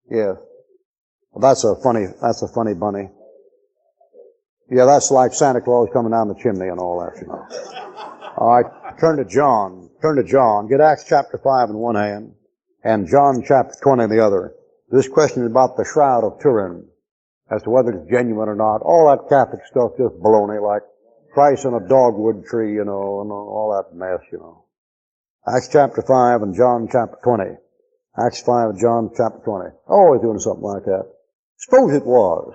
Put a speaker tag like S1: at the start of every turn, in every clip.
S1: Yes. Well, that's a funny bunny. Yeah, that's like Santa Claus coming down the chimney and all that, you know. All right, turn to John. Turn to John. Get Acts chapter 5 in one hand and John chapter 20 in the other. This question is about the Shroud of Turin, as to whether it's genuine or not. All that Catholic stuff, just baloney, like Christ in a dogwood tree, you know, and all that mess, you know. Acts chapter 5 and John chapter 20. Acts 5 and John chapter 20. Always doing something like that. Suppose it was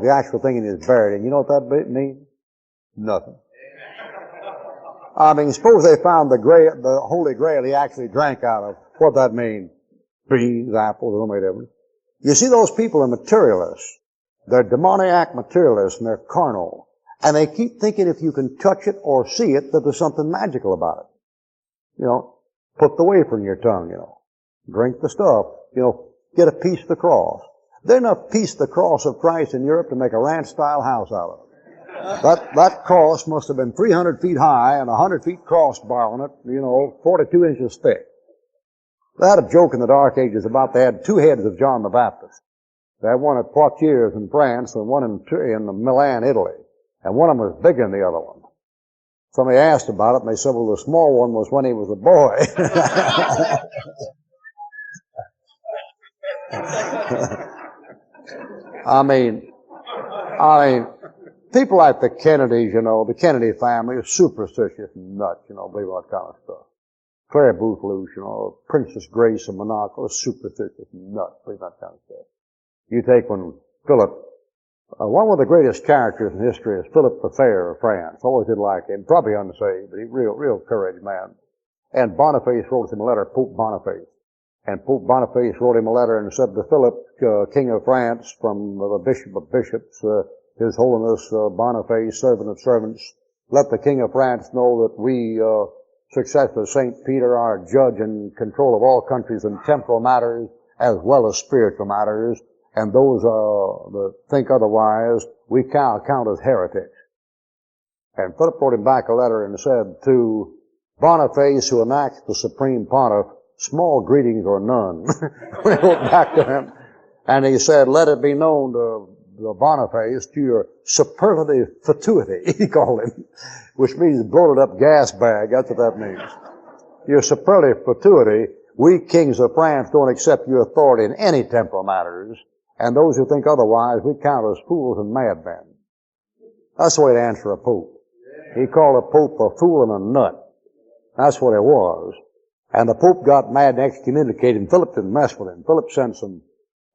S1: the actual thing in his buried, and you know what that means? Nothing. I mean, suppose they found the Holy Grail he actually drank out of. What'd that mean? Beans, apples, it don't make a difference. You see, those people are materialists. They're demoniac materialists, and they're carnal. And they keep thinking if you can touch it or see it, that there's something magical about it. You know, put the wafer in your tongue, you know. Drink the stuff, you know, get a piece of the cross. There's enough piece of the cross of Christ in Europe to make a ranch-style house out of it. That cross must have been 300 feet high and 100 feet crossbar on it, you know, 42 inches thick. They had a joke in the Dark Ages about they had two heads of John the Baptist. They had one at Poitiers in France and one in Milan, Italy. And one of them was bigger than the other one. Somebody asked about it, and they said, well, the small one was when he was a boy. I mean, people like the Kennedys, you know, the Kennedy family are superstitious and nuts, you know, believe all that kind of stuff. Claire Boothloose, you know, Princess Grace of Monaco, superstitious and nuts, believe that kind of stuff. You take when Philip, one of the greatest characters in history is Philip the Fair of France. Always did like him, probably unsaved, but he's real courage man. And Boniface wrote him a letter, Pope Boniface. And Pope Boniface wrote him a letter and said to Philip, King of France, from the Bishop of Bishops, His Holiness Boniface, servant of servants, let the King of France know that we, successor St. Peter, are judge and control of all countries and temporal matters as well as spiritual matters, and those that think otherwise we count as heretics. And Philip wrote him back a letter and said, to Boniface, who enacts the supreme pontiff, small greetings or none. He wrote back to him, and he said, let it be known to Boniface, to your superlative fatuity, he called him, which means bloated up gas bag. That's what that means. Your superlative fatuity, we kings of France don't accept your authority in any temporal matters, and those who think otherwise we count as fools and madmen. That's the way to answer a pope. He called a pope a fool and a nut. That's what it was. And the pope got mad and excommunicated him. Philip didn't mess with him. Philip sent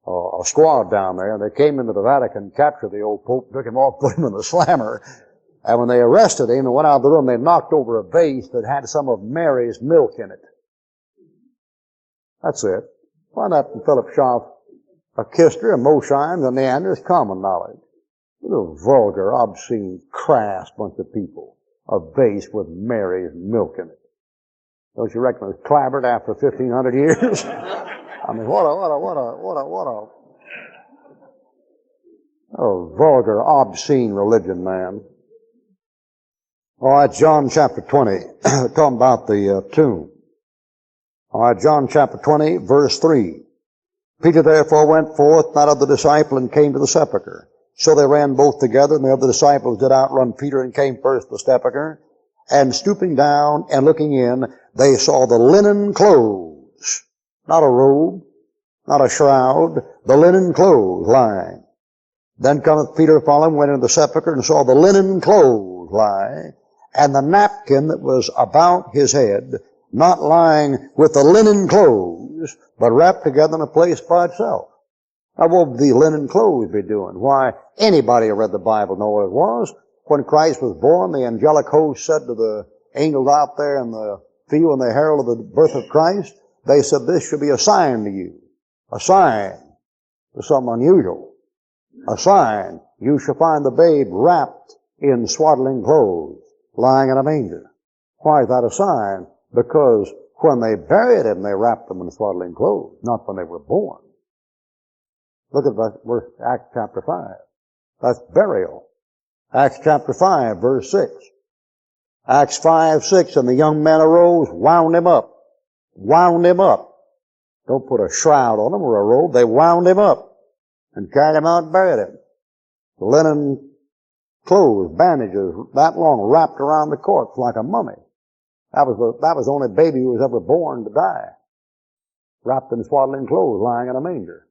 S1: a squad down there, and they came into the Vatican, captured the old pope, took him off, put him in the slammer. And when they arrested him and went out of the room, they knocked over a vase that had some of Mary's milk in it. That's it. Find out from Philip Schaff, a Kister, a Mosheim, and Neander is common knowledge. A little vulgar, obscene, crass bunch of people. A vase with Mary's milk in it. Don't you reckon it was clabbered after 1,500 years? I mean, what a vulgar, obscene religion, man. All right, John chapter 20, talking about the tomb. All right, John chapter 20, verse 3. Peter therefore went forth, not of the disciple, and came to the sepulchre. So they ran both together, and the other disciples did outrun Peter and came first to the sepulchre. And stooping down and looking in, they saw the linen clothes. Not a robe, not a shroud, the linen clothes lying. Then cometh Peter following, went into the sepulchre and saw the linen clothes lie, and the napkin that was about his head, not lying with the linen clothes, but wrapped together in a place by itself. Now what would the linen clothes be doing? Why, anybody who read the Bible know what it was. When Christ was born, the angelic host said to the angels out there in the field when they heralded the birth of Christ, they said, this should be a sign to you. A sign to something unusual. A sign. You shall find the babe wrapped in swaddling clothes, lying in a manger. Why is that a sign? Because when they buried him, they wrapped him in swaddling clothes, not when they were born. Look at verse Acts chapter 5. That's burial. Acts chapter 5, verse 6. Acts 5, 6, and the young man arose, wound him up. Don't put a shroud on him or a robe. They wound him up and carried him out and buried him. Linen clothes, bandages, that long, wrapped around the corpse like a mummy. That was the only baby who was ever born to die. Wrapped in swaddling clothes, lying in a manger.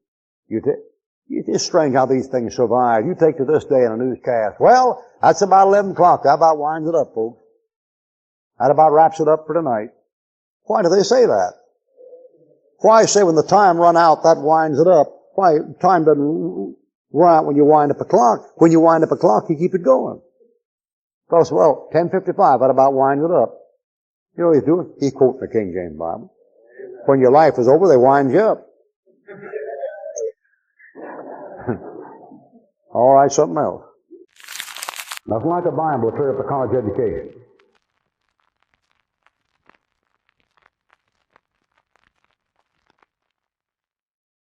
S1: It's strange how these things survive. You take to this day in a newscast, well, that's about 11 o'clock. That about winds it up, folks. That about wraps it up for tonight. Why do they say that? Why say when the time run out, that winds it up? Why, time doesn't run out when you wind up a clock. When you wind up a clock, you keep it going. Because, well, 10:55, that about winds it up. You know what he's doing? He's quoting the King James Bible. When your life is over, they wind you up. All right, something else. Nothing like a Bible to clear up a college education.